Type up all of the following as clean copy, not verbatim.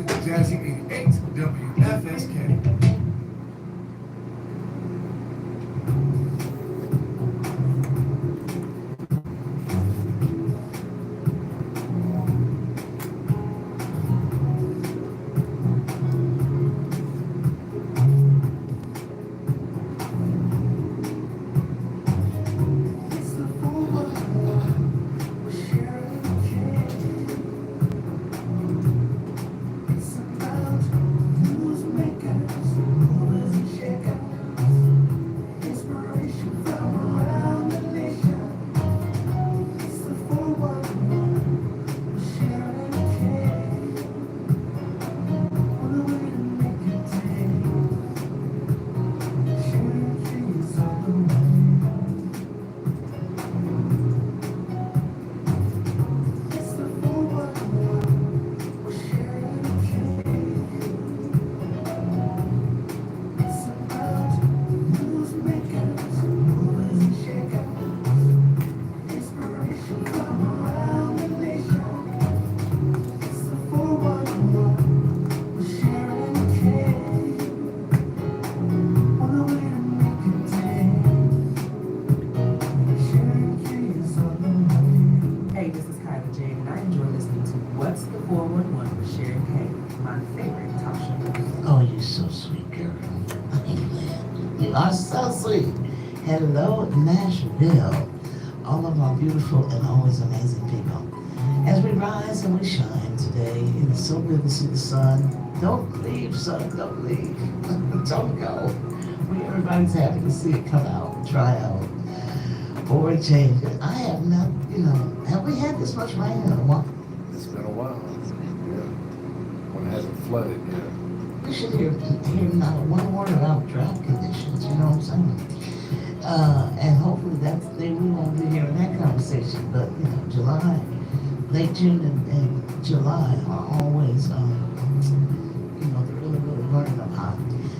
Jazzy 88 WFSK. Hey, this is Kyla Jade, and I enjoy listening to What's the 411 with Sharon Kay, my favorite talk show. Oh, you're so sweet, girl. I'm glad. You are so sweet. Hello, Nashville. All of our beautiful and always amazing people. As we rise and we shine today, it is so good to see the sun. Don't leave, sun. Don't leave. Don't go. Everybody's happy to see it come out, try out, or change it. I have not, have we had this much rain in a while? It's been a while. Yeah. When it hasn't flooded yet. We should hear not one word about drought conditions, you know what I'm saying? And hopefully we won't be hearing that conversation. But, July, late June and July are always, the really, really learning of hot.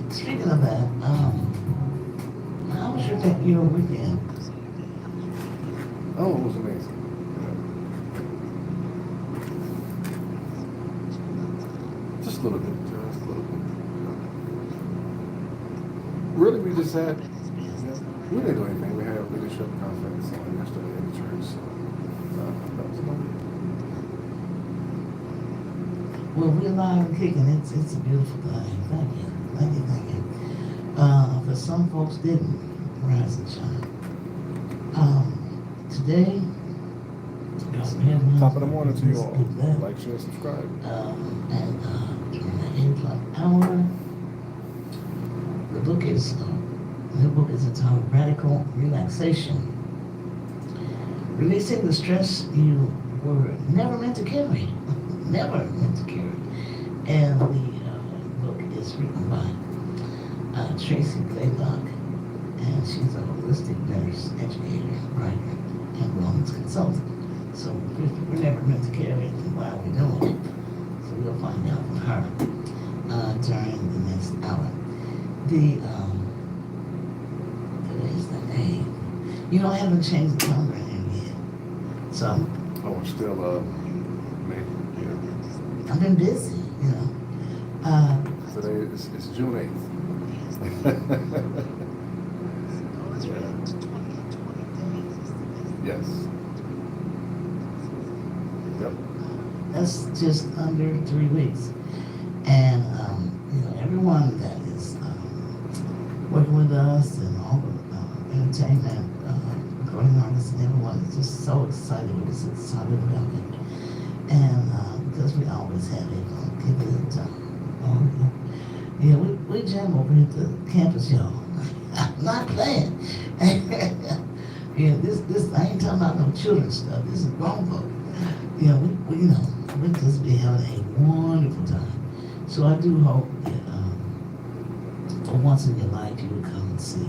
Speaking of that, how was your weekend? Oh, it was amazing. Yeah. Just a little bit. Just a little bit. Really, we just had. We didn't do anything. We had a leadership conference yesterday in the church. So that was about it. Well, we're alive and kicking. It's a beautiful thing. Thank you. For some folks didn't rise and shine. Today, Top of the morning to you all. Like, share, subscribe. And during the 8 o'clock hour, the book is entitled Radical Relaxation. Releasing the stress you were never meant to carry. Never meant to carry. And the book is written by Tracy Blaylock, and she's a holistic nurse, educator, writer, and wellness consultant. So we're never meant to carry it while we're doing it. So we'll find out from her during the next hour. Today's the name. I haven't changed the calendar yet. So. Oh, we're still, yeah. I've been busy, Today it's June 8th. Yes. Yep. That's just under 3 weeks. And, everyone that is working with us and all the entertainment, recording artists and everyone is just so excited. We're just excited about it. And because we always have a good time. Yeah, we jam over at the campus, y'all. I'm not playing. Yeah, this I ain't talking about no children stuff. This is grown folk. We just be having a wonderful time. So I do hope that for once in your life you will come and see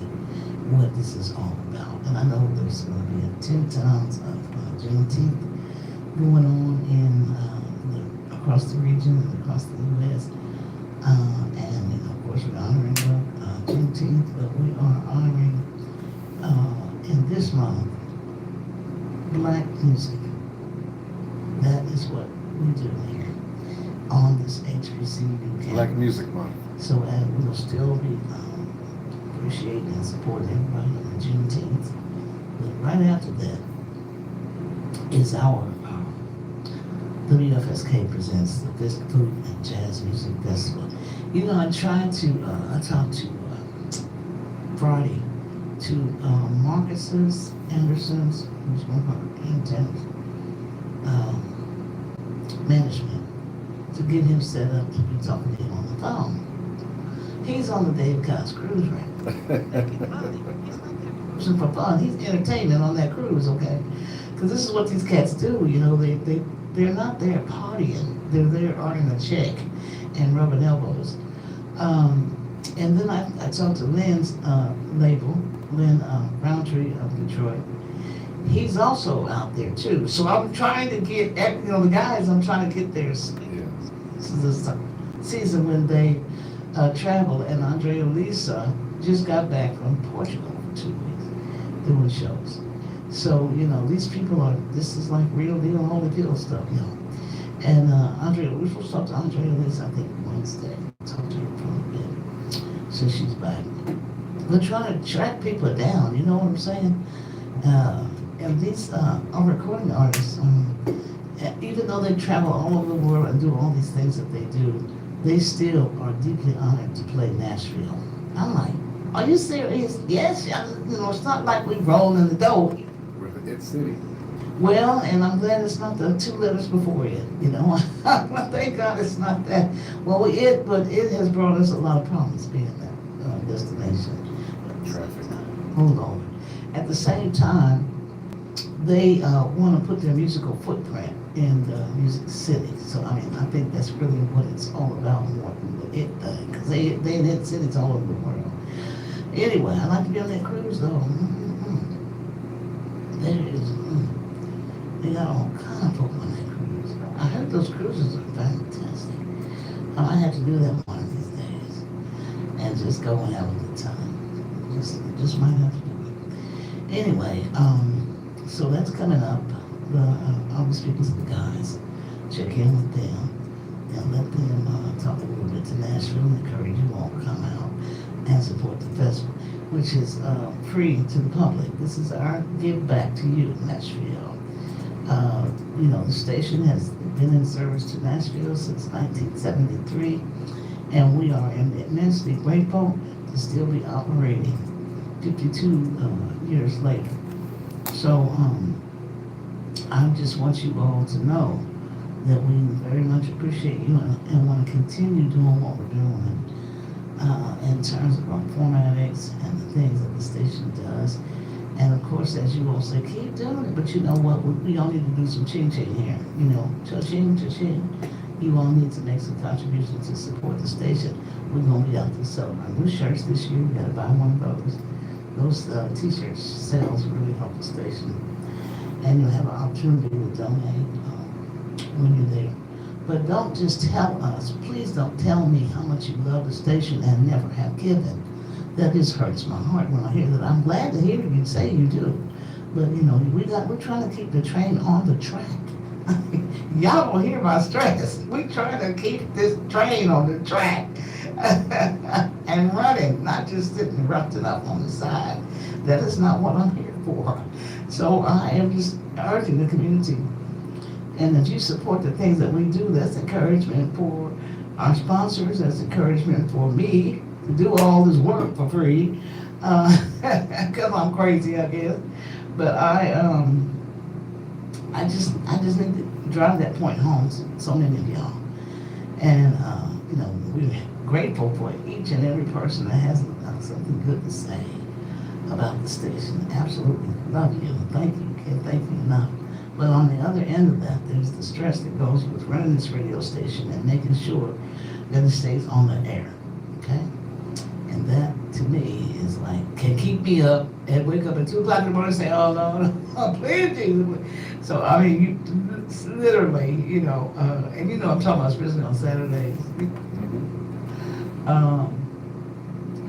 what this is all about. And I know there's going to be 10 times of Juneteenth going on across the region and across the U.S. And of course we're honoring Juneteenth, but we are honoring in this month Black music. That is what we do here. on this HBCU Black campus. Music Month. So we'll still be appreciating and supporting everybody on Juneteenth. But right after that is our WFSK presents the Disc Food and Jazz Music Festival. You know, I talked to Friday to Marcus's Anderson's, who's one of our interns, management, to get him set up to be talking to him on the phone. He's on the Dave Cox cruise right now. Cruising for fun. He's entertainment on that cruise, okay? Because this is what these cats do, you know, they're not there partying. They're there earning a check and rubbing elbows. And then I talked to Lynn's label, Lynn Roundtree of Detroit. He's also out there too. So I'm trying to get, the guys, I'm trying to get their Yes. this season when they travel. And Andrea Lisa just got back from Portugal for 2 weeks doing shows. So, these people this is like real deal, Holyfield stuff, And Andrea, we're supposed to talk to Andrea Lisa, I think, Wednesday. Talk to her for a bit. So she's back. We're trying to track people down, you know what I'm saying? And these are recording artists, even though they travel all over the world and do all these things that they do, they still are deeply honored to play Nashville. I'm like, are you serious? Yes, it's not like we roll in the dough. We're the It City. Well, and I'm glad it's not the 2 letters before it, Thank God it's not that. Well, but it has brought us a lot of problems being that destination. Traffic. Hold on. At the same time, they want to put their musical footprint in the Music City. So, I think that's really what it's all about more than the it thing. Because they in it cities all over the world. Anyway, I like to be on that cruise, though. There is... They got all kind of folk on that cruise. I heard those cruises are fantastic. I might have to do that one of these days. And just go and have a good time. Just might have to do it. Anyway, so that's coming up. I'll be speaking to the guys. Check in with them. And let them talk a little bit to Nashville and encourage you all to come out and support the festival, which is free to the public. This is our give back to you, Nashville. The station has been in service to Nashville since 1973, and we are immensely grateful to still be operating 52 years later. So I just want you all to know that we very much appreciate you and want to continue doing what we're doing in terms of our formatics and the things that the station does. And of course, as you all say, keep doing it. But you know what? We all need to do some ching-ching here. Cha-ching, cha-ching. You all need to make some contributions to support the station. We're going to be out there selling our new shirts this year. You got to buy one of those. Those t-shirts sales really help the station. And you'll have an opportunity to donate when you're there. But don't just tell us. Please don't tell me how much you love the station and never have given. That just hurts my heart when I hear that. I'm glad to hear you say you do. But, we're trying to keep the train on the track. Y'all don't hear my stress. We're trying to keep this train on the track and running, not just sitting rusting up on the side. That is not what I'm here for. So I am just urging the community. And if you support the things that we do, that's encouragement for our sponsors, that's encouragement for me to do all this work for free, because I'm crazy, I guess. But I just need to drive that point home to so many of y'all. And we're grateful for each and every person that has something good to say about the station. Absolutely love you. Thank you. Can't thank you enough. But on the other end of that, there's the stress that goes with running this radio station and making sure that it stays on the air. Okay? And that, to me, is like, can keep me up and wake up at 2 o'clock in the morning and say, oh, no, please, Jesus. So, you literally, and I'm talking about especially on Saturdays.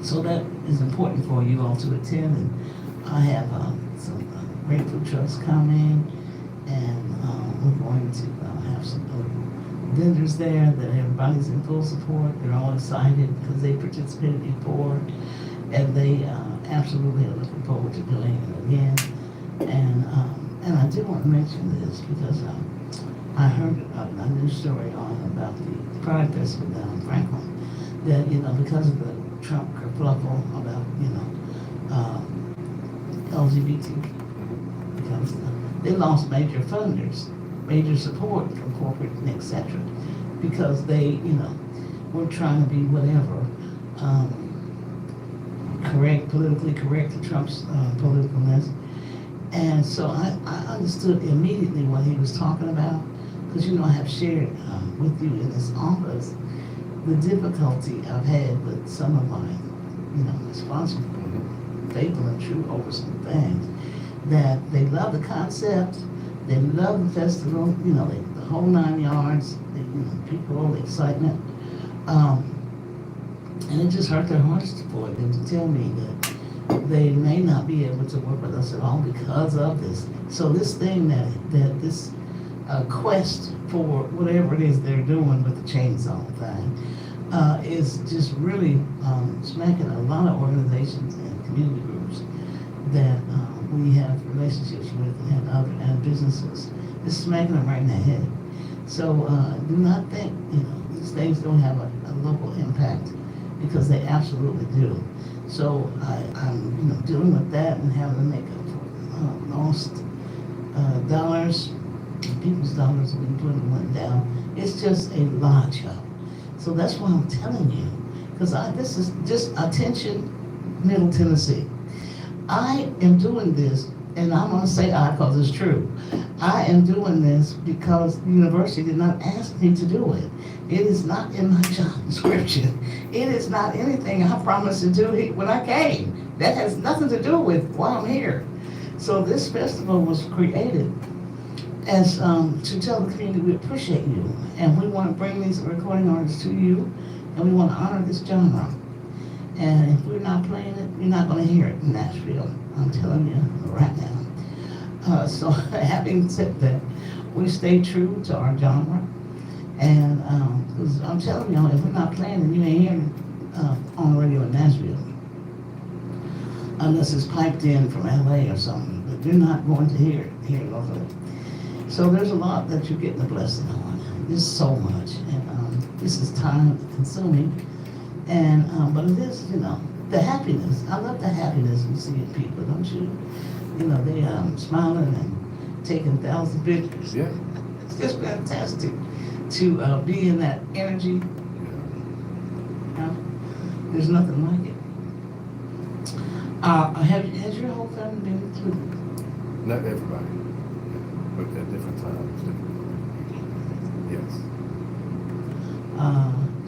So that is important for you all to attend. And I have some great food trucks coming, and we're going to have some vendors there, that everybody's in full support. They're all excited because they participated before, and they absolutely are looking forward to doing it again. And I did want to mention this because I heard a news story about the Pride Festival down in Franklin, that, because of the Trump kerfluffle about, LGBT, because they lost major funders, major support from corporate and et cetera, because they, were trying to be whatever, politically correct to Trump's politicalness. And so I understood immediately what he was talking about, because, I have shared with you in this office the difficulty I've had with some of my, sponsors, faithful and true over some things, that they love the concept, they love the festival, the whole 9 yards, people, the excitement. And it just hurt their hearts for them to tell me that they may not be able to work with us at all because of this. So this thing that this quest for whatever it is they're doing with the chainsaw thing is just really smacking a lot of organizations and community groups that we have relationships with and businesses. It's smacking them right in the head. So do not think, these things don't have a local impact, because they absolutely do. So I'm, dealing with that and having to make up for lost dollars. People's dollars have been put and went down. It's just a lot, y'all. So that's why I'm telling you, because this is just attention, Middle Tennessee. I am doing this, and I'm going to say I because it's true. I am doing this because the university did not ask me to do it. It is not in my job description. It is not anything I promised to do when I came. That has nothing to do with why I'm here. So this festival was created as to tell the community we appreciate you, and we want to bring these recording artists to you, and we want to honor this genre. And if we're not playing it, you're not going to hear it in Nashville. I'm telling you right now. So having said that, we stay true to our genre. And because I'm telling you, if we're not playing it, you ain't hearing it on the radio in Nashville. Unless it's piped in from LA or something. But you're not going to hear it here locally. So there's a lot that you're getting a blessing on. There's so much. And this is time consuming. And but it is, the happiness. I love the happiness you see in people, don't you? They smiling and taking 1,000 pictures. Yeah. It's just fantastic to be in that energy. There's nothing like it. Has your whole family been through? Not everybody, but at different times. Yes.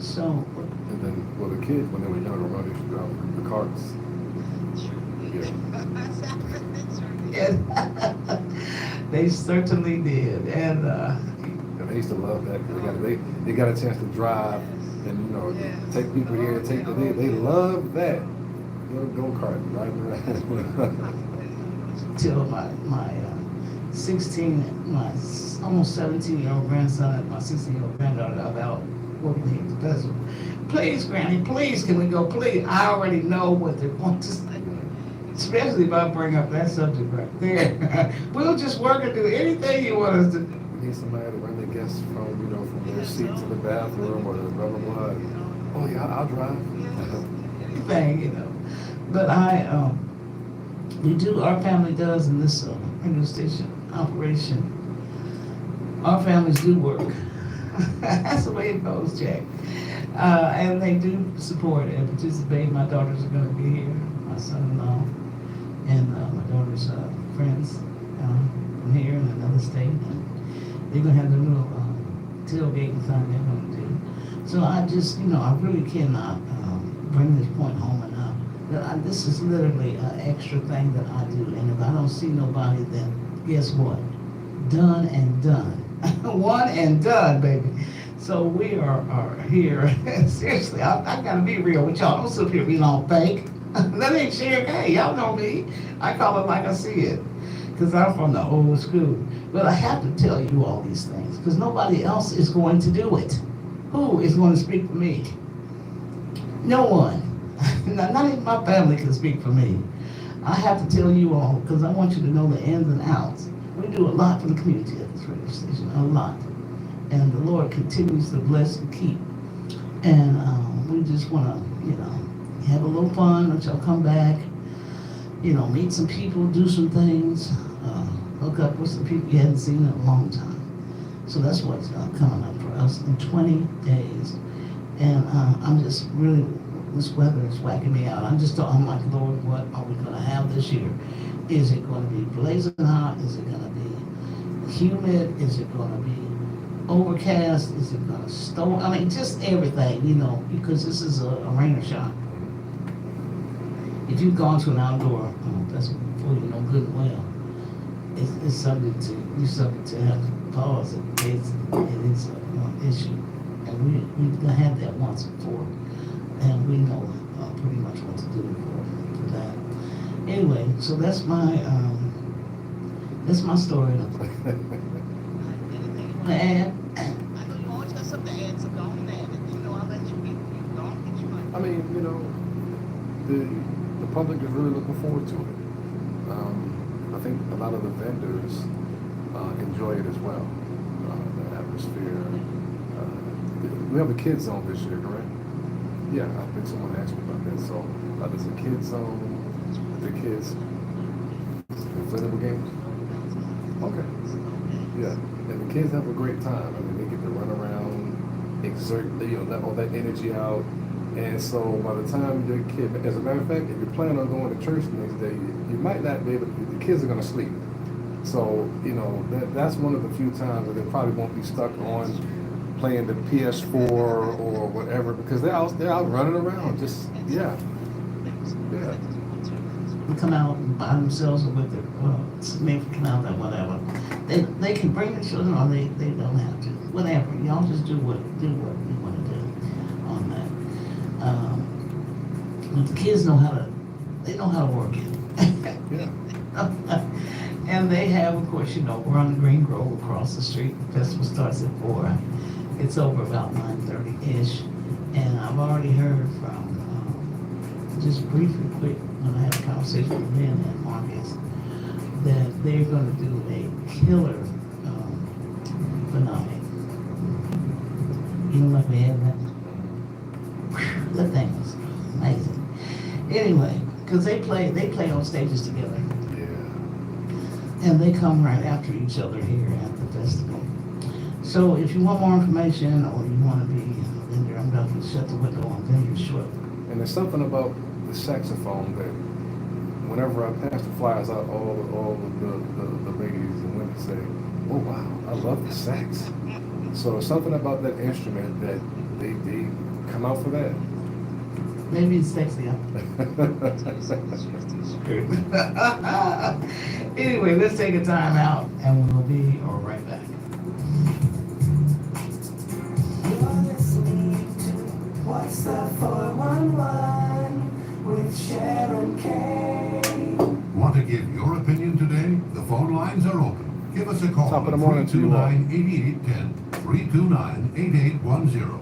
So. And then, well, the kids, when they were younger, they used to drive the carts. Yeah. They certainly did, and they used to love that. They got a chance to drive, and take people here. They love that. Go kart, right? Till my 16, my almost 17-year-old grandson and my 16-year-old granddaughter are out working here at the festival. Please, Granny, please, can we go? Please. I already know what they want to say. Especially if I bring up that subject right there. We'll just work and do anything you want us to do. We need somebody to run the guests from their seat to the bathroom or the blah, blah, blah. Oh, yeah, I'll drive. Thing, But our family does in this radio station operation. Our families do work. That's the way it goes, Jack. And they do support and participate. My daughters are going to be here, my son-in-law, and my daughter's friends from here in another state. And they're going to have their little tailgate and thing they're going to do. So I just, I really cannot bring this point home enough. This is literally an extra thing that I do. And if I don't see nobody, then guess what? Done and done. One and done, baby. So we are here. Seriously, I gotta be real with y'all. Don't sit here being all fake. That ain't Sharon K. Y'all know me. I call it like I see it. because I'm from the old school. But I have to tell you all these things because nobody else is going to do it. Who is going to speak for me? No one. Not even my family can speak for me. I have to tell you all because I want you to know the ins and outs. We do a lot for the community at this radio station, a lot. And the Lord continues to bless and keep. And we just want to, have a little fun until y'all come back, meet some people, do some things, hook up with some people you hadn't seen in a long time. So that's what's coming up for us in 20 days. And I'm just really, this weather is whacking me out. I'm like, Lord, what are we going to have this year? Is it going to be blazing hot? Is it going to be humid? Is it going to be overcast? Is it going to storm? I mean, just everything, because this is a rain or shine. If you've gone to an outdoor festival, you know good and well, it's subject to have to pause. It is an issue. And we've had that once before. And we know pretty much what to do for that. Anyway, so that's my story. Anything you want to add? I know you always got something to add, so don't add it. I'll let you get your money. I mean, the public is really looking forward to it. I think a lot of the vendors enjoy it as well. The atmosphere. We have a kids zone this year, correct? Yeah, I think someone asked me about that. So there's a kids zone. The kids inflatable games. Okay. Yeah, and the kids have a great time. I mean, they get to run around, exert all that energy out. And so by the time your kid, as a matter of fact, if you plan on going to church the next day, you might not be able to, the kids are going to sleep. So, that's one of the few times that they probably won't be stuck on playing the PS4 or whatever, because they're out running around. Just, yeah. They come out by themselves or with their significant other, whatever. They can bring the children or they don't have to. Whatever. Y'all just do what you want to do on that. But the kids know how to work it. Yeah. And they have, of course, we're on the Green Grove across the street. The festival starts at 4. It's over about 9:30-ish. And I've already heard from, just briefly, quick, when I had a conversation with Ben and Marcus, that they're going to do a killer finale. Like we had that. That thing was amazing. Anyway, because they play on stages together. Yeah. And they come right after each other here at the festival. So if you want more information or you want to be in there, I'm going to shut the window on vendors shortly. And there's something about the saxophone that whenever I pass the flyers out, all of the ladies and women say, "Oh wow, I love the sax." So there's something about that instrument that they come out for that. Maybe it's sexy. Anyway, let's take a time out and we'll be right back. What's the 411 with Sharon Kay? Want to give your opinion today? The phone lines are open. Give us a call Top of the at morning to you all. 329-8810, 329-8810.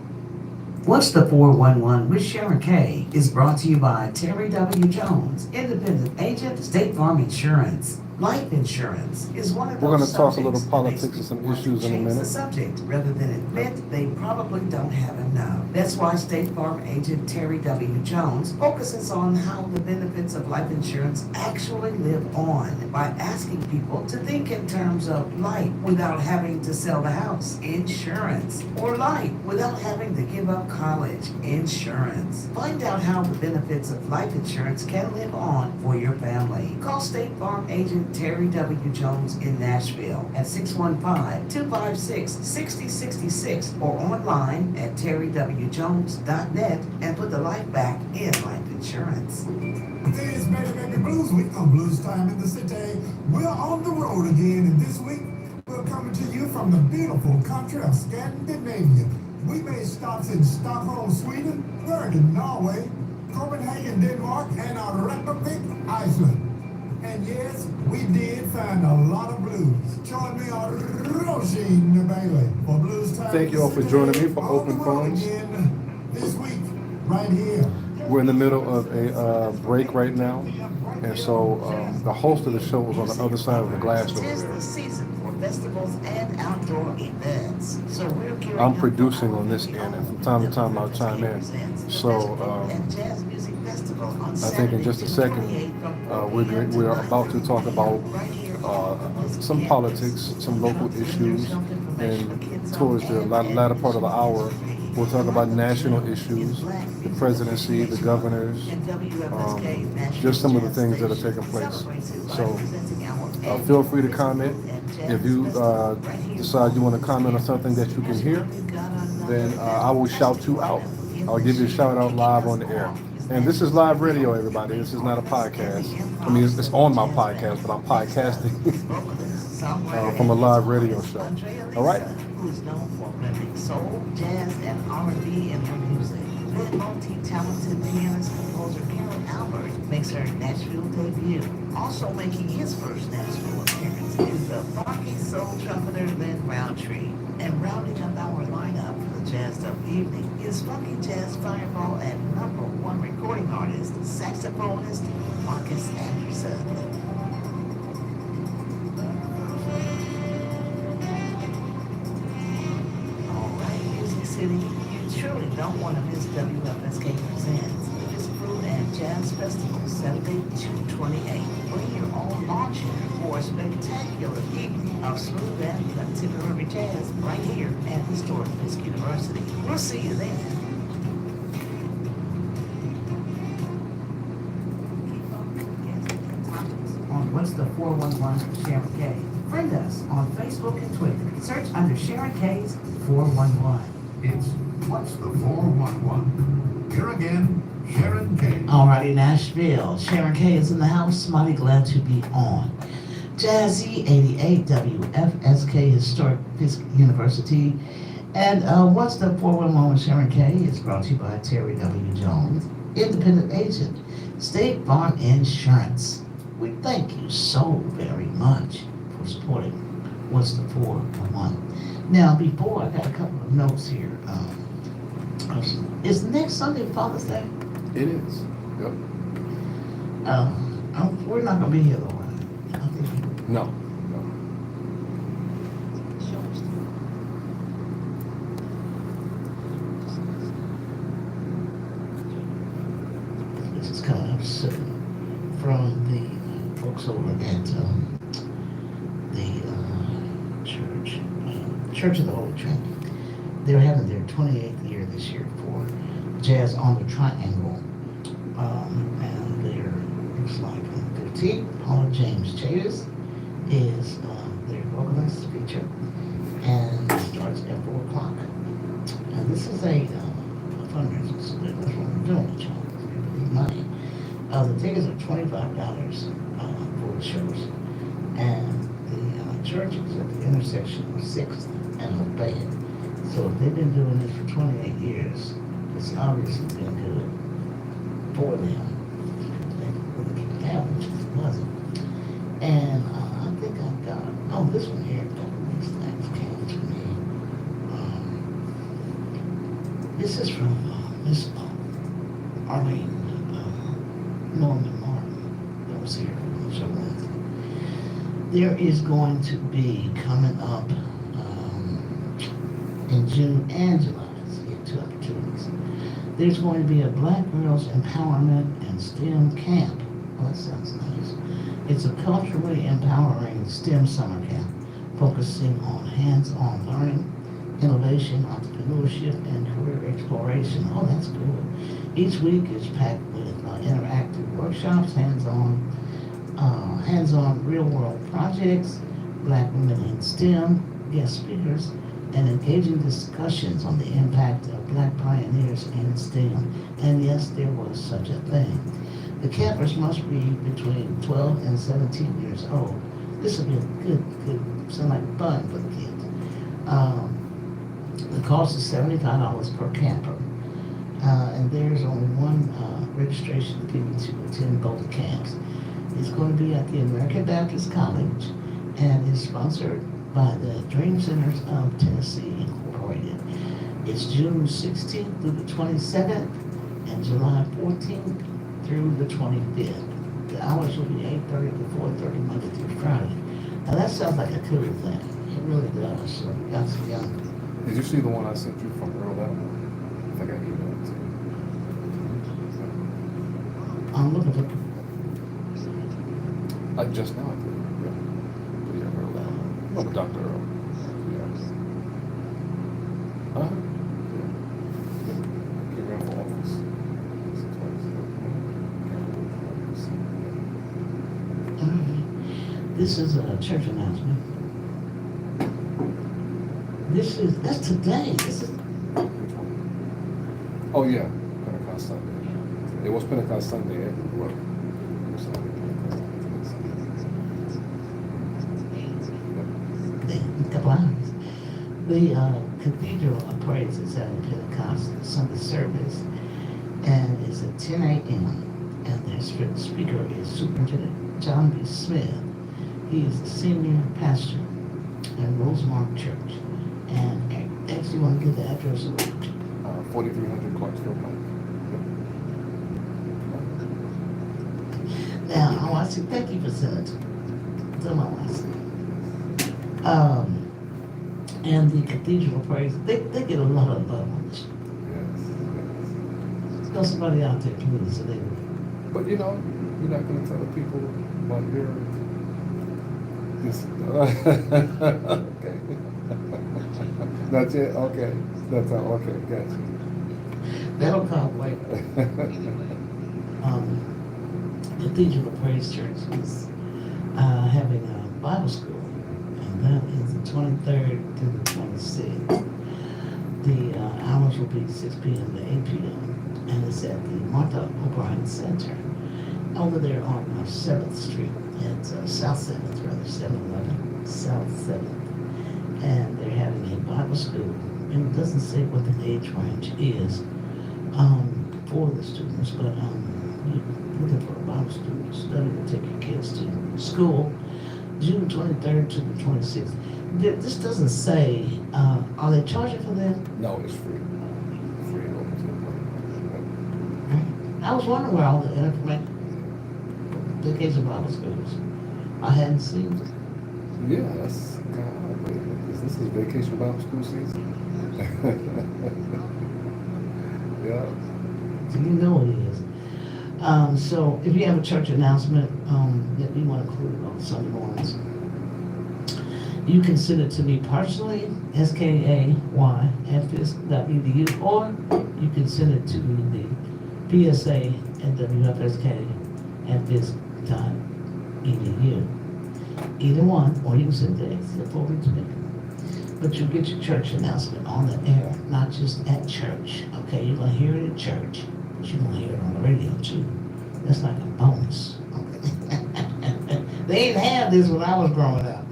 What's the 411 with Sharon Kay is brought to you by Terry W. Jones, independent agent, State Farm Insurance. Life insurance is one of those We're gonna talk a little subjects that politics makes and some people want to issues in a change minute. The subject rather than admit they probably don't have enough. That's why State Farm agent Terry W. Jones focuses on how the benefits of life insurance actually live on by asking people to think in terms of life without having to sell the house, insurance, or life without having to give up college, insurance. Find out how the benefits of life insurance can live on for your family. Call State Farm agent Terry W. Jones in Nashville at 615-256-6066 or online at terrywjones.net and put the life back in life insurance. Today is Better Baby Blues Week on Blues Time in the City. We're on the road again, and this week we're coming to you from the beautiful country of Scandinavia. We made stops in Stockholm, Sweden, Bergen, Norway, Copenhagen, Denmark, and Reykjavik, Iceland. And yes, we did find a lot of blues. Join me on Roisin Bailey for Blues Time. Thank you all for joining me for on Open the road Phones. again this week, right here. We're in the middle of a break right now, and so the host of the show was on the other side of the glass over Tis there. the season for festivals and outdoor events. So we're gearing I'm up producing for on this the end, and from time to time I'll chime in. Presents So and Jazz Music Festival on I think in just a Saturday, second, June 28th from we're 4 p.m. about to talk about right here uh, on some campus. politics, some local issues, and towards the latter part of the hour, we'll talk about national issues, the presidency, the governors, just some of the things that are taking place. So feel free to comment. If you decide you want to comment on something that you can hear, then I will shout you out. I'll give you a shout out live on the air. And this is live radio, everybody. This is not a podcast. I mean, it's on my podcast, but I'm podcasting from a live radio show. All right? Who's known for blending soul, jazz, and R&B in her music. Then multi-talented pianist composer Carol Albert makes her Nashville debut. Also making his first Nashville appearance is the funky soul trumpeter Lynn Roundtree. And rounding up our lineup for the Jazzed Up evening is funky jazz fireball and #1 recording artist, saxophonist Marcus Anderson. Music City, you truly don't want to miss WFSK Presents Lucas Fruit and Jazz Festival, Saturday, June 28th. Bring your own lawn chair for a spectacular evening of smooth and contemporary jazz right here at historic Fisk University. We'll see you then. On What's the 411 with Sharon K. Friend us on Facebook and Twitter. Search under Sharon K's 411. It's What's the 411? Here again, Sharon K. Alrighty, Nashville. Sharon K is in the house. Mighty glad to be on. Jazzy 88 WFSK Historic Fisk University. And What's the 411 with Sharon K is brought to you by Terry W. Jones, independent agent, State Farm Insurance. We thank you so very much for supporting What's the 411. Now, before I got a couple of notes here. Is next Sunday Father's Day? It is. Yep. We're not gonna be here though. Right? I think No. this is coming up soon from the folks over at the Church of the Holy Trinity. They're having their 28th year this year for Jazz on the Triangle. And they're, looks like on the 15th, Paula James Chavis is their vocalist feature. And it starts at 4 o'clock. And this is a fundraiser, so that's what we're doing, y'all. Everybody money. The tickets are $25 for the shows. And the church is at the intersection of 6th and Lafayette. So if they've been doing this for 28 years, it's obviously been good for them. They really have, which it wasn't. And I think I've got, this one here, a couple of these things came to me. This is from Miss Arlene Norman Martin that was here on the show Wednesday. There is going to be coming up in June and July, so you get 2 opportunities. There's going to be a Black Girls Empowerment and STEM Camp. Oh, that sounds nice. It's a culturally empowering STEM summer camp focusing on hands-on learning, innovation, entrepreneurship, and career exploration. Oh, that's good. Each week is packed with interactive workshops, hands-on real-world projects, Black women in STEM, guest speakers, and engaging discussions on the impact of Black pioneers in STEM. And yes, there was such a thing. The campers must be between 12 and 17 years old. This will be a good, sound like fun for the kids. The cost is $75 per camper. And there's only one registration fee to attend both camps. It's going to be at the American Baptist College and is sponsored by the Dream Centers of Tennessee Incorporated. It's June 16th through the 22nd and July 14th through the 25th. The hours will be 8:30 to 4:30 Monday through Friday. Now that sounds like a cool thing. It really does. So we got some young. Did you see the one I sent you from Earl Allen? I think I emailed it to you. I'm looking for. Just now I did. Yeah, Earl Allen. Oh, Dr. Earl. Yeah. Yeah. He ran for office. This is a church announcement. That's today. This is. Which one? Oh yeah, Pentecost Sunday. It was Pentecost Sunday at work. A couple hours. The Cathedral of Praise is at a Pentecost Sunday service, and it's at 10 a.m. And their speaker is Superintendent John B. Smith. He is the senior pastor at Rosemark Church. And actually, want to give the address of 4300 Clarksville Pike. Now, I want to thank you for sending it to my last name. And the Cathedral of Praise, they get a lot of love on this. Yes. There's somebody out there community, so they. But you know, you're not going to tell the people about your. This. Okay. That's it. Okay. That's all. Okay. Gotcha. That'll come later. Cathedral of Praise Church is having a Bible school, and that is the 23rd to the 26th. The hours will be 6 p.m. to 8 p.m. and it's at the Martha O'Brien Center over there on 7th Street at South 7th, rather 711 South 7th. And they're having a Bible school, and it doesn't say what the age range is for the students, but you're looking for a Bible student study to take your kids to school, June 23rd to the 26th. This doesn't say, are they charging for that? No, it's free. Free and open to the public. I was wondering where all the information, Vacation Bible schools, I hadn't seen it. Yeah, that's kind of odd, because this is Vacation Bible School season. Yeah. So you know what it is. So if you have a church announcement that you want to include on Sunday mornings, you can send it to me personally, skay@fisc.edu, or you can send it to the psa@wfsk@fisc.edu. Either one, or you can send it to me. But you get your church announcement on the air, not just at church. Okay, you're gonna hear it at church, but you're gonna hear it on the radio too. That's like a bonus. Okay. They didn't have this when I was growing up.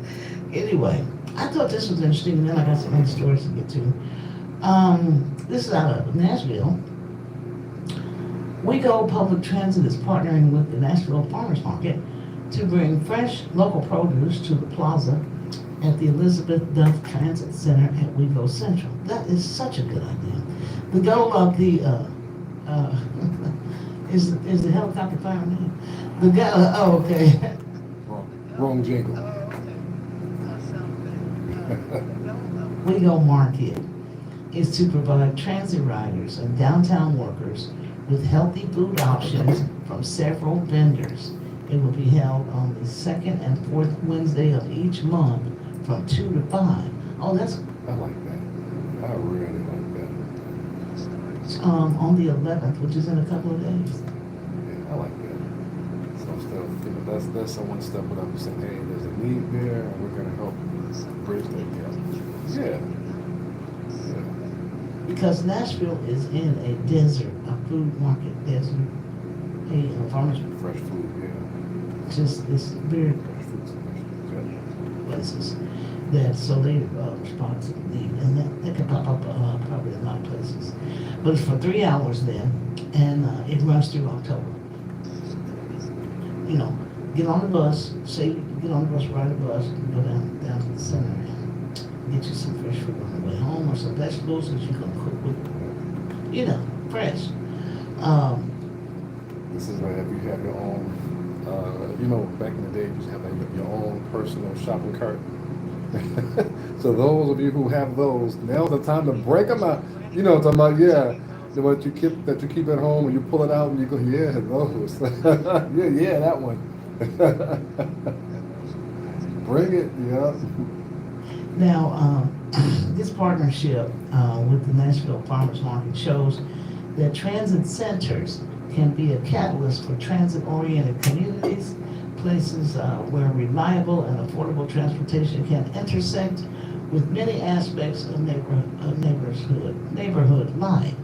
Anyway, I thought this was interesting, and then I got some other stories to get to. This is out of Nashville. WeGo Public Transit is partnering with the Nashville Farmers Market to bring fresh local produce to the plaza at the Elizabeth Duff Transit Center at WeGo Central. That is such a good idea. The goal of the is the helicopter fireman? The guy. Oh, okay. Wrong jingle. WeGo Market is to provide transit riders and downtown workers with healthy food options from several vendors. It will be held on the second and fourth Wednesday of each month from 2 to 5. Oh, that's I like that. I really like that. on the 11th, which is in a couple of days. Yeah, I like that. So instead of, that's someone stepping up and saying, hey, there's a need there, and we're gonna help bridge that gap. Yeah. Yeah. Because Nashville is in a desert, a food market desert, a farmer's Fresh food, yeah. just this weird Fresh fruits and vegetables, places that so they respond to the need, and that can pop up probably in a lot of places. But it's for 3 hours then, and it runs through October. You know, get on the bus, say you get on the bus, ride the bus, and go down to the center and get you some fresh fruit on the way home or some vegetables that you can cook with, you know, fresh. This is where you have your own, you know, back in the day, you used to have your own personal shopping cart. So those of you who have those, now's the time to break them out. You know what I'm talking about? Yeah. The one that you keep at home and you pull it out and you go, yeah, those. yeah, that one. Bring it, yeah. Now, this partnership with the Nashville Farmers Market shows that transit centers can be a catalyst for transit-oriented communities, places where reliable and affordable transportation can intersect with many aspects of neighborhood life.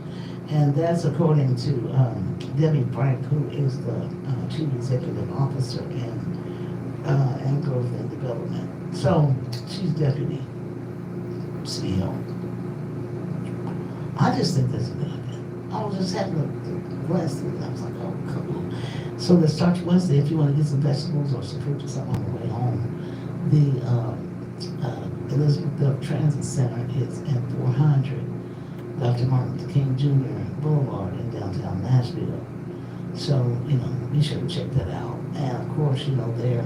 And that's according to Debbie Frank, who is the Chief Executive Officer in Growth and Development. So she's Deputy CEO. I just think that's a good idea. I was just having a glance through it. I was like, oh, cool. So let's start Wednesday if you want to get some vegetables or some fruit or something on the way home. The Elizabeth Bell Transit Center is at 400 Dr. Martin Luther King Jr. Boulevard in downtown Nashville. So, you know, be sure to check that out. And of course, you know, their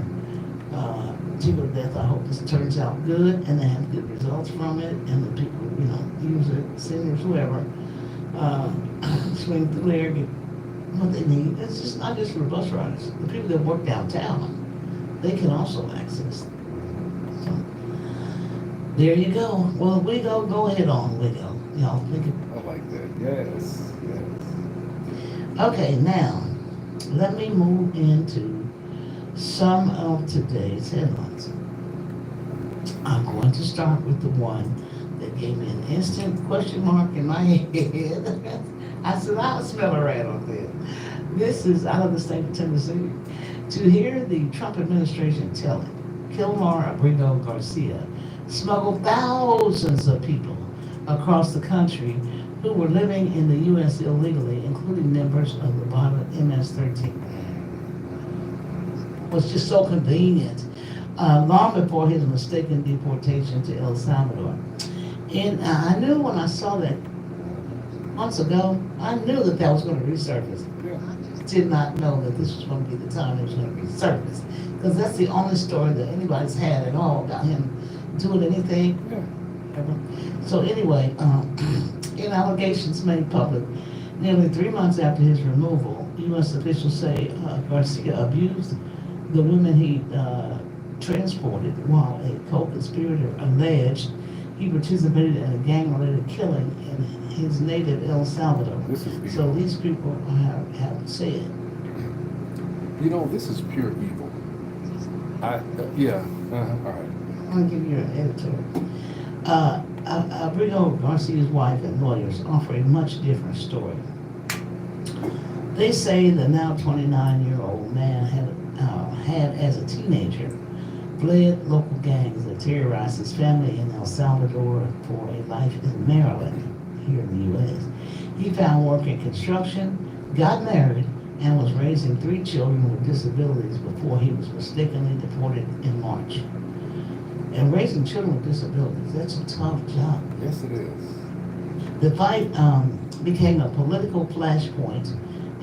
Chico Death, I hope this turns out good and they have good results from it. And the people, you know, use it, seniors, whoever, swing through there, get what they need. It's just not just for bus riders. The people that work downtown, they can also access it. So, there you go. Well, we go ahead on, we go. Y'all think it. I like that. Yes. Okay, now let me move into some of today's headlines. I'm going to start with the one that gave me an instant question mark in my head. I said, I'll smell a rat on there. This is out of the state of Tennessee. To hear the Trump administration telling Kilmar Abrigo Garcia smuggled thousands of people across the country who were living in the U.S. illegally, including members of the violent MS-13. Was just so convenient, long before his mistaken deportation to El Salvador. And I knew when I saw that months ago, I knew that was going to resurface. I did not know that this was going to be the time it was going to resurface, because that's the only story that anybody's had at all about him doing anything. So anyway, in allegations made public nearly 3 months after his removal, U.S. officials say Garcia abused the women he transported, while a co-conspirator alleged he participated in a gang-related killing in his native El Salvador. So these people have said. You know, this is pure evil. All right. I'm going to give you an editorial. Abrigo Garcia's wife and lawyers offer a much different story. They say the now 29-year-old man had as a teenager fled local gangs that terrorized his family in El Salvador for a life in Maryland, here in the U.S. He found work in construction, got married, and was raising 3 children with disabilities before he was mistakenly deported in March. And raising children with disabilities, that's a tough job. Yes, it is. The fight became a political flashpoint,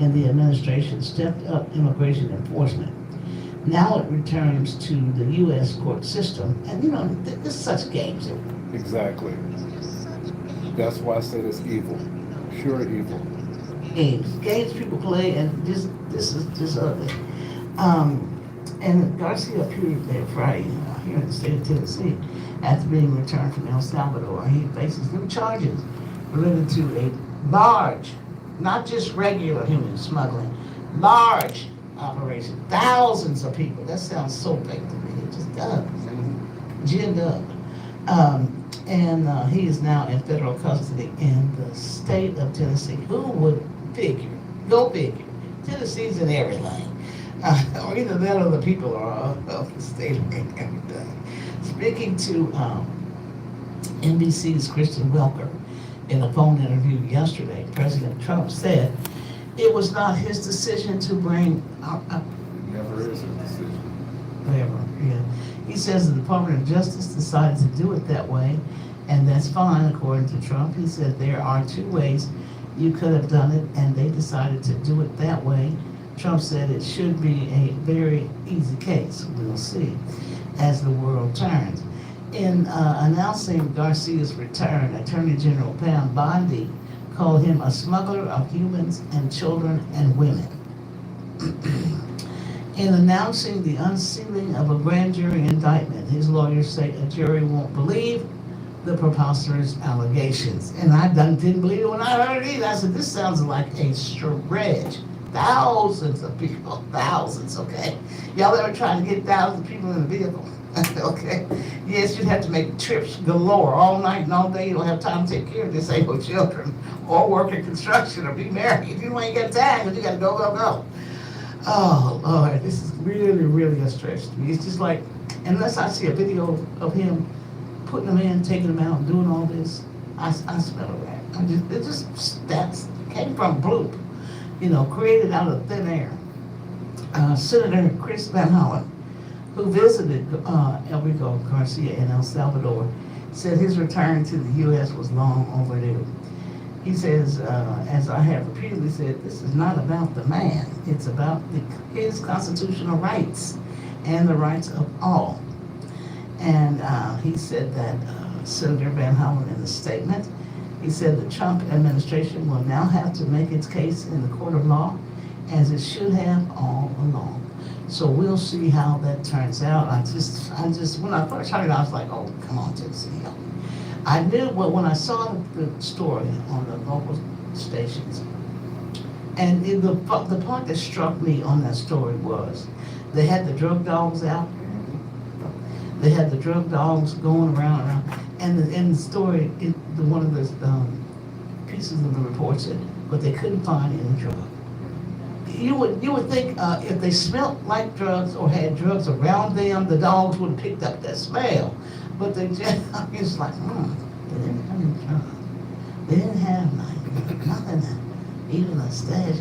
and the administration stepped up immigration enforcement. Now it returns to the U.S. court system, and you know, there's such games. Exactly. That's why I say it's evil. Pure evil. Games people play, and this is just ugly. And Garcia appeared there Friday here in the state of Tennessee after being returned from El Salvador. He faces new charges related to a large, not just regular human smuggling, large operation, thousands of people. That sounds so fake to me. It just does. Ginned up. And he is now in federal custody in the state of Tennessee. Who would figure? Go figure. Tennessee's in every lane. Or either that or the people are of the state and everything. Speaking to NBC's Kristen Welker in a phone interview yesterday, President Trump said it was not his decision to bring Where is his decision? Whatever, yeah. He says the Department of Justice decided to do it that way, and that's fine according to Trump. He said there are two ways you could have done it, and they decided to do it that way. Trump said it should be a very easy case. We'll see as the world turns. In announcing Garcia's return, Attorney General Pam Bondi called him a smuggler of humans and children and women. In announcing the unsealing of a grand jury indictment, his lawyers say a jury won't believe the preposterous allegations. And I didn't believe it when I heard it either. I said, this sounds like a stretch. Thousands of people, thousands, okay? Y'all ever try to get thousands of people in a vehicle? Okay? Yes, you'd have to make trips galore all night and all day. You don't have time to take care of disabled children or work in construction or be married. You ain't got time because you got to go. Oh, Lord, this is really, really a stretch to me. It's just like, unless I see a video of him putting them in, taking them out, doing all this, I smell a rat. That came from bloop, created out of thin air. Senator Chris Van Hollen, who visited Enrique Garcia in El Salvador, said his return to the U.S. was long overdue. He says, as I have repeatedly said, this is not about the man. It's about his constitutional rights and the rights of all. And he said that Senator Van Hollen in a statement, he said the Trump administration will now have to make its case in the court of law, as it should have all along. So we'll see how that turns out. I just when I first heard it, I was like, oh, come on, Tennessee. I knew, well, when I saw the story on the local stations, and the part that struck me on that story was they had the drug dogs out. They had the drug dogs going around, and in the story, one of the pieces of the report said, but they couldn't find any drug. You would think if they smelled like drugs or had drugs around them, the dogs would have picked up that smell. But they just, it's like, they didn't have any drugs. They didn't have nothing, even a stash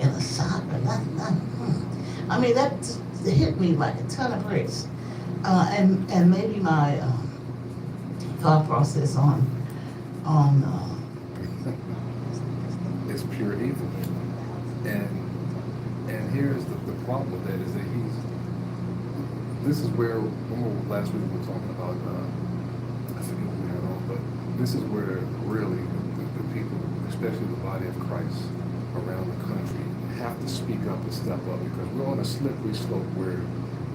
in a sock or nothing. I mean, that hit me like a ton of bricks. And maybe my thought process on it's pure evil. And here's the problem with that is that this is where, remember last week we were talking about, I forget what we had on, but this is where really the people, especially the body of Christ around the country, have to speak up and step up, because we're on a slippery slope where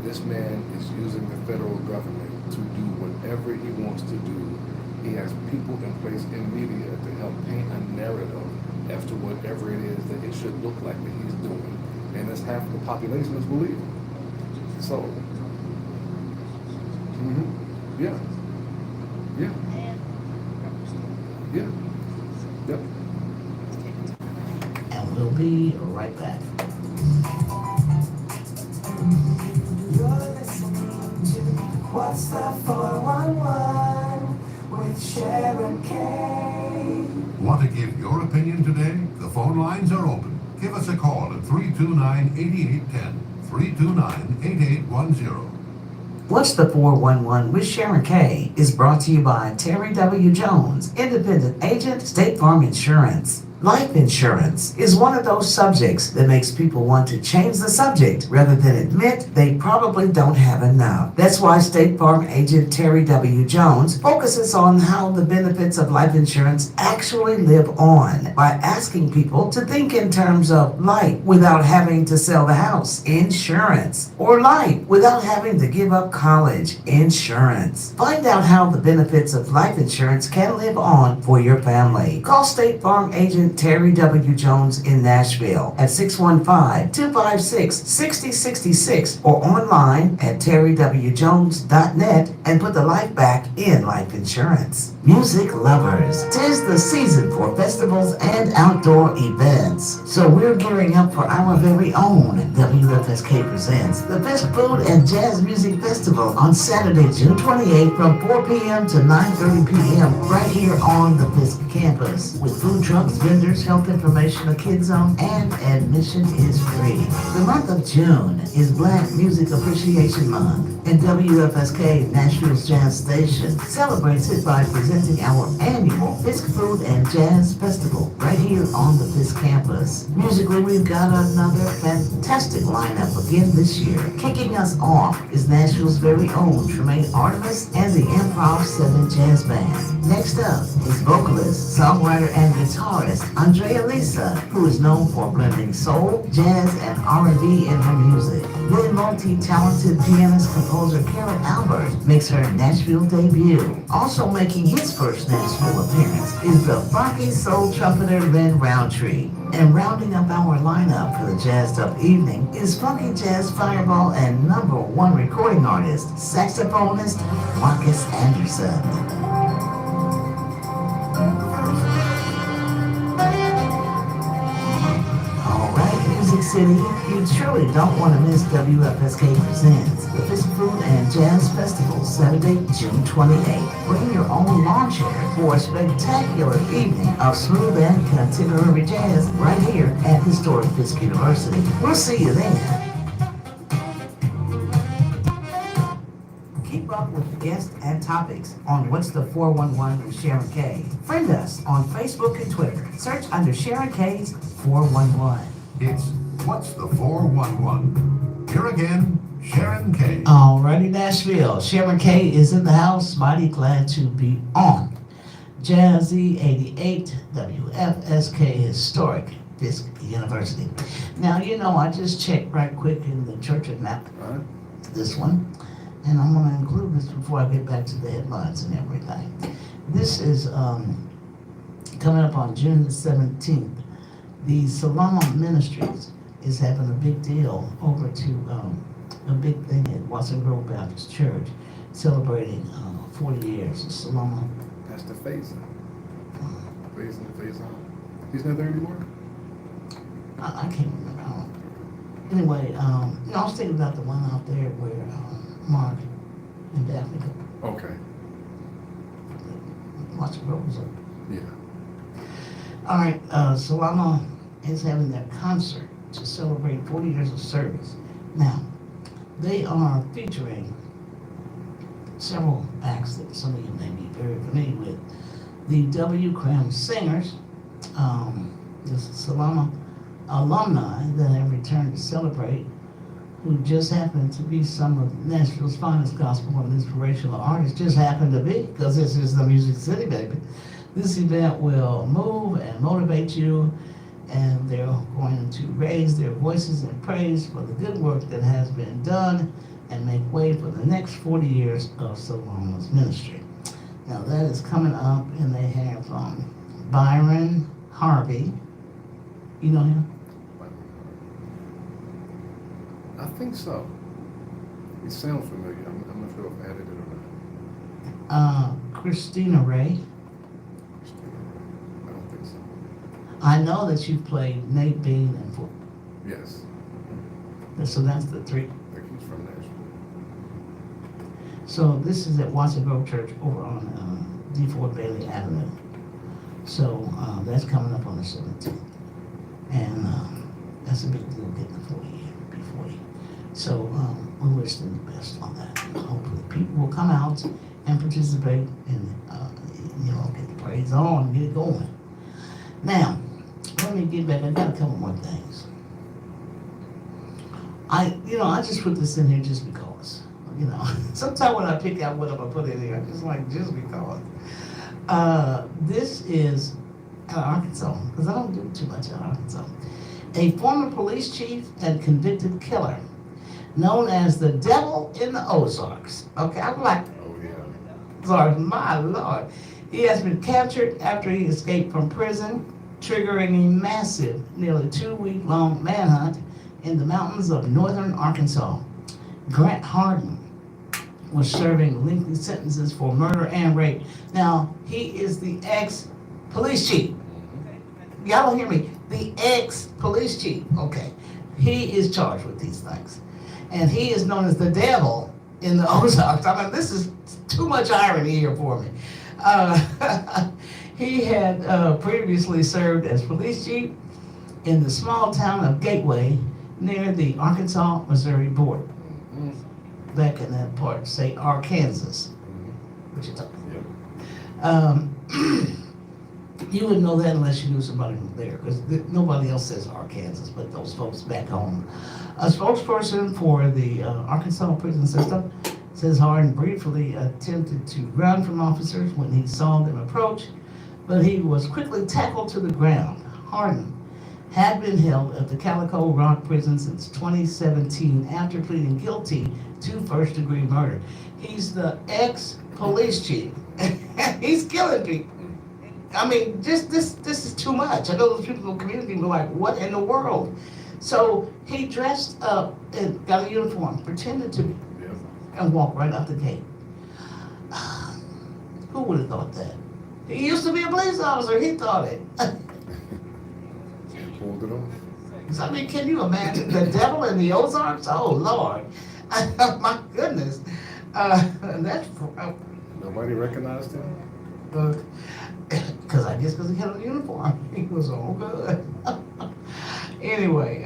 this man is using the federal government to do whatever he wants to do. He has people in place in media to help paint a narrative as to whatever it is that it should look like that he's doing. And that's half the population is believing. So, yeah. Yep. And we'll be right back. You're listening to What's the 411 with Sharon Kay. Want to give your opinion today? The phone lines are open. Give us a call at 329-8810, 329-8810. What's the 411 with Sharon Kay is brought to you by Terry W. Jones, independent agent, State Farm Insurance. Life insurance is one of those subjects that makes people want to change the subject rather than admit they probably don't have enough. That's why State Farm agent Terry W. Jones focuses on how the benefits of life insurance actually live on by asking people to think in terms of life without having to sell the house, insurance, or life without having to give up college, insurance. Find out how the benefits of life insurance can live on for your family. Call State Farm agent Terry W. Jones in Nashville at 615-256-6066 or online at terrywjones.net and put the life back in life insurance. Music lovers, 'tis the season for festivals and outdoor events. So we're gearing up for our very own WFSK Presents, the Best Food and Jazz Music Festival on Saturday, June 28th from 4 p.m. to 9:30 p.m. right here on the Fisk campus with food trucks, vendors, vendors, health information, a kid zone, and admission is free. The month of June is Black Music Appreciation Month, and WFSK Nashville's Jazz Station celebrates it by presenting our annual Fisk Food and Jazz Festival right here on the Fisk campus. Musically, we've got another fantastic lineup again this year. Kicking us off is Nashville's very own Tremaine Artemis and the Improv 7 Jazz Band. Next up is vocalist, songwriter, and guitarist Andrea Lisa, who is known for blending soul, jazz, and R&B in her music. Then multi-talented pianist, composer Carol Albert makes her Nashville debut. Also making his first Nashville appearance is the funky soul trumpeter Red Roundtree. And rounding up our lineup for the jazzed up evening is funky jazz fireball and #1 recording artist, saxophonist Marcus Anderson. Music City, you truly don't want to miss WFSK Presents, the Fisk Food and Jazz Festival, Saturday, June 28th. Bring your own lawn chair for a spectacular evening of smooth and contemporary jazz right here at historic Fisk University. We'll see you there. Keep up with guests and topics on What's the 411 with Sharon K. Friend us on Facebook and Twitter. Search under Sharon K's 411. It's What's the 411? Here again, Sharon K. Alrighty, Nashville. Sharon K is in the house. Mighty glad to be on. Jazzy 88 WFSK Historic Fisk University. Now, you know, I just checked right quick in the Churchill map. This one. And I'm going to include this before I get back to the headlines and everything. This is coming up on June the 17th. The Salama Ministries is having a big deal over to a big thing at Watson Grove Baptist Church, celebrating 40 years of Salama. Pastor Faison. Faison. He's not there anymore? I can't remember. Anyway, I was thinking about the one out there where Mark and Daphne go. Okay. Watson Grove was up. Yeah. All right, Salama is having their concert to celebrate 40 years of service. Now, they are featuring several acts that some of you may be very familiar with. The W. Cram Singers, the Salama alumni that have returned to celebrate, who just happen to be some of Nashville's finest gospel and inspirational artists, just happen to be, because this is the Music City, baby. This event will move and motivate you, and they're going to raise their voices in praise for the good work that has been done and make way for the next 40 years of Salama's ministry. Now that is coming up, and they have Byron Harvey. You know him? I think so. It sounds familiar. I'm not sure if I added it or not. Christina Ray. I don't think so. I know that you've played Nate Bean and Ford. Yes. So that's the three. I think he's from Nashville. So this is at Watson Grove Church over on D. Ford Bailey Avenue. So that's coming up on the 17th. And that's a big deal getting the 40 year before you. So we wish them the best on that. And hopefully people will come out and participate and get the praise on and get it going. Now, let me get back. I got a couple more things. I just put this in here just because. Sometimes when I pick out what I'm gonna put in here, I just because. This is out of Arkansas, because I don't do too much out of Arkansas. A former police chief and convicted killer, known as the Devil in the Ozarks. Okay, I'm like, Oh, yeah. Lord, my Lord. He has been captured after he escaped from prison, triggering a massive, nearly 2-week-long manhunt in the mountains of northern Arkansas. Grant Harden was serving lengthy sentences for murder and rape. Now, he is the ex-police chief. Y'all don't hear me. The ex-police chief. Okay. He is charged with these things. And he is known as the Devil in the Ozarks. I mean, this is too much irony here for me. He had previously served as police chief in the small town of Gateway near the Arkansas-Missouri border. Back in that part, say Arkansas. What you talking about? You wouldn't know that unless you knew somebody from there, because nobody else says Arkansas but those folks back home. A spokesperson for the Arkansas prison system says Hardin briefly attempted to run from officers when he saw them approach, but he was quickly tackled to the ground. Hardin had been held at the Calico Rock prison since 2017 after pleading guilty to first-degree murder. He's the ex-police chief. He's killing people. I mean, just this is too much. I know those people in the community were like, what in the world? So he dressed up and got a uniform, pretended to be, and walked right out the gate. Who would have thought that? He used to be a police officer. He thought it. Pulled it off. I mean, can you imagine the devil in the Ozarks? Oh, Lord. My goodness. That's... Nobody recognized him? Because I guess because he had a uniform. He was all good. Anyway,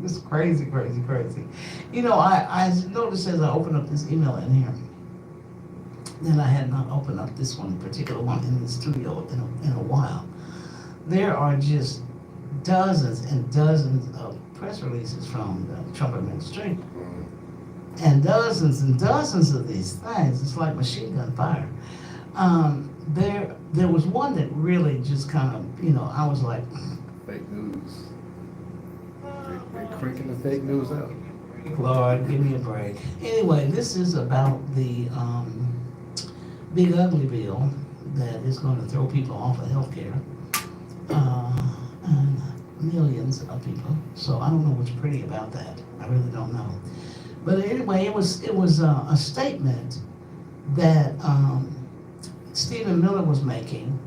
it's crazy, crazy, crazy. You know, I noticed as I opened up this email in here that I had not opened up this one, particular one in the studio in a while. There are just dozens and dozens of press releases from the Trump administration. And dozens of these things. It's like machine gun fire. There was one that really just kind of, you know, I was like... Fake news. They're cranking the fake news out. Lord, give me a break. Anyway, this is about the big ugly bill that is going to throw people off of health care. And millions of people. So I don't know what's pretty about that. I really don't know. But anyway, it was a statement that Stephen Miller was making,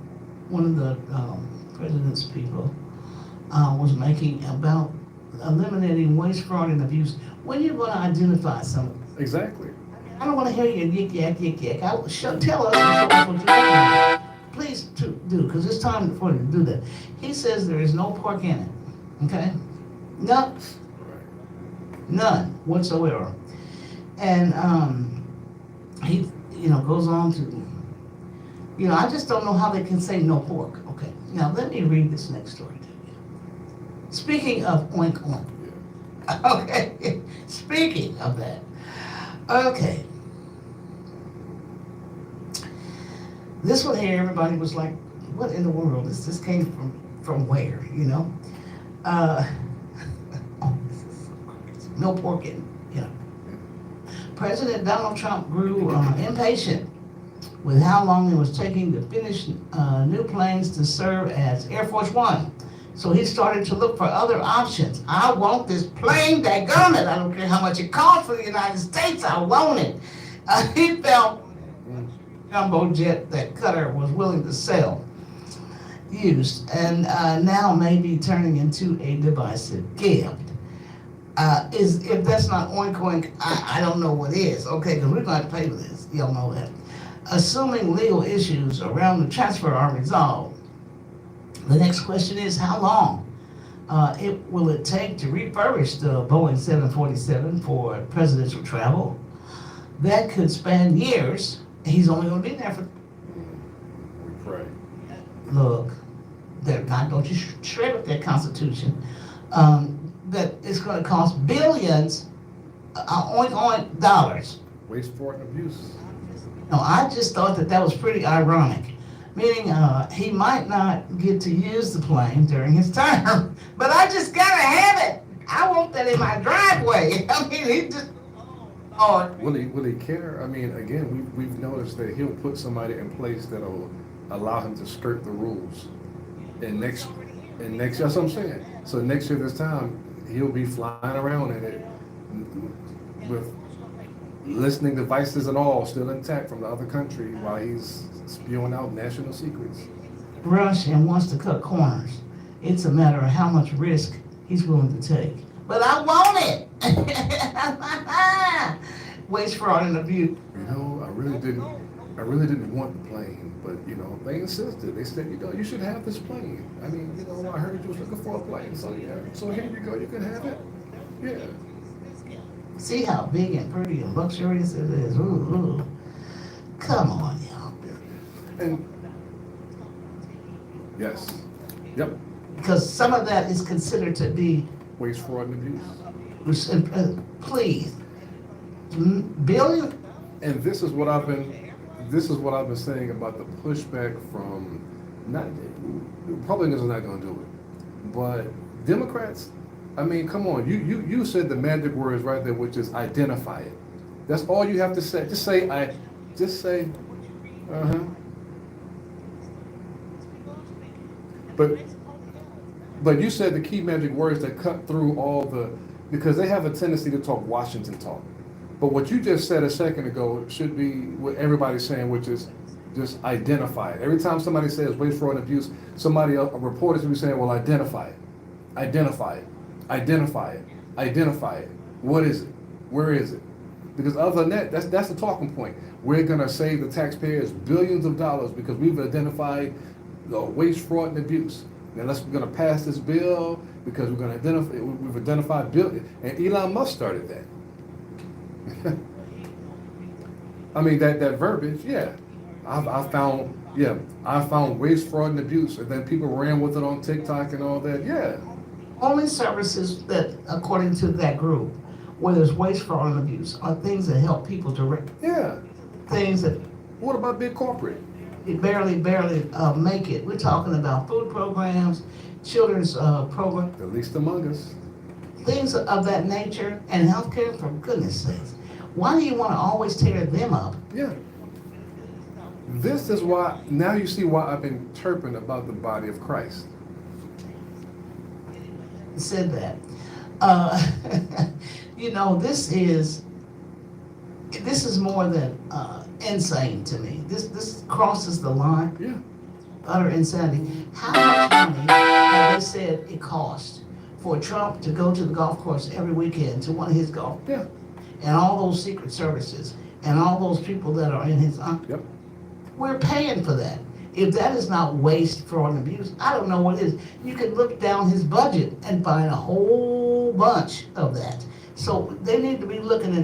one of the president's people, was making about eliminating waste, fraud, and abuse. When you're going to identify something, Exactly. I don't want to hear you yik yak. Tell us what you're doing. Please do, because it's time for you to do that. He says there is no pork in it. Okay? No. None whatsoever. And he, you know, goes on to, you know, I just don't know how they can say no pork. Okay. Now let me read this next story to you. Speaking of oink oink. Okay. Speaking of that. Okay. This one here, everybody was like, what in the world? This came from where, you know? No pork in, you know. President Donald Trump grew impatient with how long it was taking to finish new planes to serve as Air Force One. So he started to look for other options. I want this plane, dadgummit. I don't care how much it costs for the United States, I want it. He felt jumbo jet that Qatar was willing to sell, used, and now may be turning into a divisive gift. If that's not oink oink, I don't know what is. Okay, because we're going to pay for this. Y'all know that. Assuming legal issues around the transfer are resolved, the next question is how long will it take to refurbish the Boeing 747 for presidential travel? That could span years. He's only going to be there for... We pray. Look, they're not going to shred up their Constitution. That it's going to cost billions on dollars. Waste, fraud, and abuse. No, I just thought that was pretty ironic. Meaning he might not get to use the plane during his term, but I just gotta have it. I want that in my driveway. I mean, he just... Oh. Will he care? I mean, again, we've noticed that he'll put somebody in place that'll allow him to skirt the rules. And next, that's what I'm saying. So next year this time, he'll be flying around in it with listening devices and all still intact from the other country while he's spewing out national secrets. Rush and wants to cut corners. It's a matter of how much risk he's willing to take. But I want it. Waste, fraud, and abuse. You know, I really didn't want the plane, but you know, they insisted. They said, you know, you should have this plane. I mean, you know, I heard you was looking for a plane, so yeah. So here you go, you can have it. Yeah. See how big and pretty and luxurious it is. Ooh, ooh. Come on, y'all. And yes. Yep. Because some of that is considered to be, Waste, fraud, and abuse. please, billion. And this is what I've been saying about the pushback from not Republicans are not going to do it, but Democrats. I mean, come on, you said the magic words right there, which is identify it. That's all you have to say. Just say, uh-huh. But you said the key magic words that cut through all because they have a tendency to talk Washington talk. But what you just said a second ago should be what everybody's saying, which is just identify it. Every time somebody says waste, fraud, and abuse, a reporter should be saying, well, identify it. Identify it. Identify it. Identify it. What is it? Where is it? Because other than that, that's the talking point. We're going to save the taxpayers billions of dollars because we've identified the waste, fraud, and abuse. Now we're going to pass this bill because we've identified billion. And Elon Musk started that. I mean, that verbiage, yeah. I found waste, fraud, and abuse. And then people ran with it on TikTok and all that, yeah. Only services that, according to that group, where there's waste, fraud, and abuse, are things that help people direct. Yeah. Things that What about big corporate? barely make it. We're talking about food programs, children's programs, The least among us. things of that nature, and healthcare, for goodness sakes. Why do you want to always tear them up? Yeah. This is why, now you see why I've been chirping about the body of Christ. Said that. You know, this is more than insane to me. This crosses the line. Yeah. Utter insanity. How much money have they said it cost for Trump to go to the golf course every weekend to one of his golf? Yeah. And all those secret services and all those people that are in his Yep. we're paying for that. If that is not waste, fraud, and abuse, I don't know what is. You can look down his budget and find a whole bunch of that. So they need to be looking in